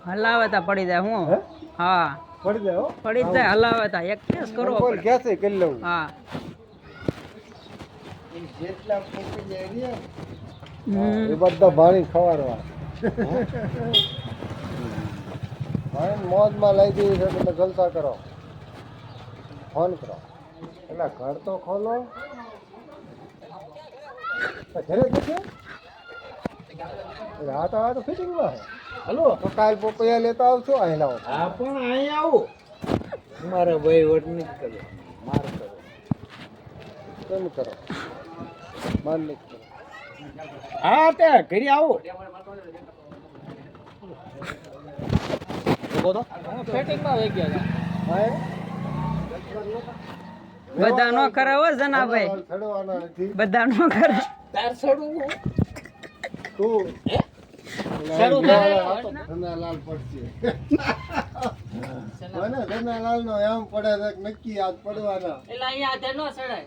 હલાવતા પડી જાય હું હા પડી જાય હો પડી જાય હલાવતા એક કેસ કરો બોલ કેસે કરી લઉં હા જેટલા ફૂટી જાય ને એ બધા ભાણી ખવાડવા ભાઈ મોજમાં લઈ જઈએ છે તમે જલસા કરો ફોન કરો એટલે ઘર તો ખોલો ઘરે જશે રાત આવે તો ફિટિંગમાં હલો તો કાલ પપૈયા લેતા આવશો અહીં લાવો હા પણ અહીં આવો મારે ભાઈ વટ નહીં કરો માર કરો કેમ કરો માર નહીં કરો હા તે ઘરે આવો ફિટિંગમાં વહી ગયા બધા નો કરે હો જનાભાઈ ચડવાના નથી બધા નો કરે તાર છોડું તું શરૂ ધનાલાલ પડશે મને ધનાલાલ નો એમ પડે છે કે નક્કી આજ પડવાના એટલે અહીંયા આધે નો સડાય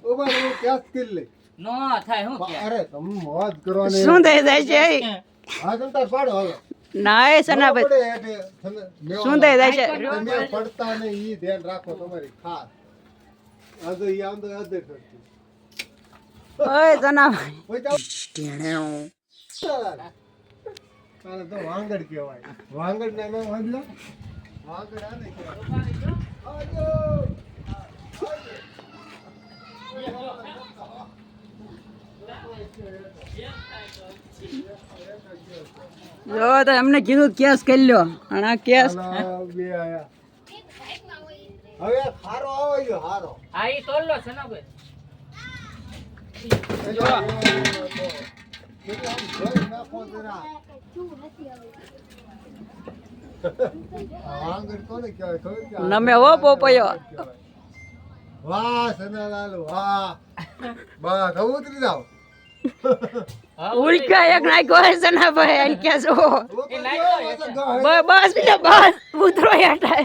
ઉભા ક્યાં સ્કિલ લે નો થાય હું અરે તમે મોજ કરવાની શું થઈ જાય છે હા તમ તાર પાડો હવે ના એ સનાભાઈ શું થઈ જાય છે તમે પડતા ને ઈ ધ્યાન રાખો તમારી ખાસ આ તો ઈ આમ તો યાદ કરતી ઓય સનાભાઈ ઓય જાવ તારે તો વાંગડ કહેવાય વાંગડ ના નામ સમજો વાંગડ આને કહેવાય આજો જો તો એમને કીધું કેસ કરી લ્યો અને આ કેસ બે આયા હવે હારો આવે છે હારો હા ઈ તોલ લો સનાભાઈ નમે હો પોપયો વાહ સનાલાલ વાહ બસ હવે ઉતરી જાવ ઉલકા એક નાખ્યો હે સનાભાઈ અને કે જો બસ બીજા બસ ઉતરો હેઠા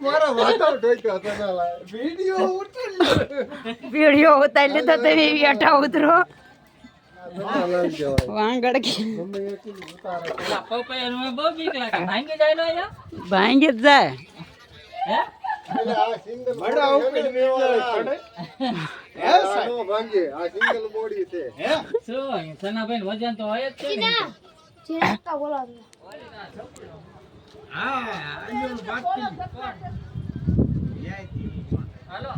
મારા વાતો ઠોક્યો સનાલાલ વિડિયો ઉતારી વિડિયો ઉતારી લીધો તમે હેઠા ઉતરો સનાલાલ કહેવાય વાંગડ કે ગમે એટલું ઉતારે પપૈયા નો બહુ બીક લાગે ભાંગી જાય નો અહીંયા ભાંગી જ જાય હે એટલે આ સિંગલ બડા ઉપર પડે હે સાનો ભાંગે આ સિંગલ બોડી છે હે શું સનાભાઈ વજન તો હોય જ છે ને ચીના બોલાવ હા આયો વાત કરી હાલો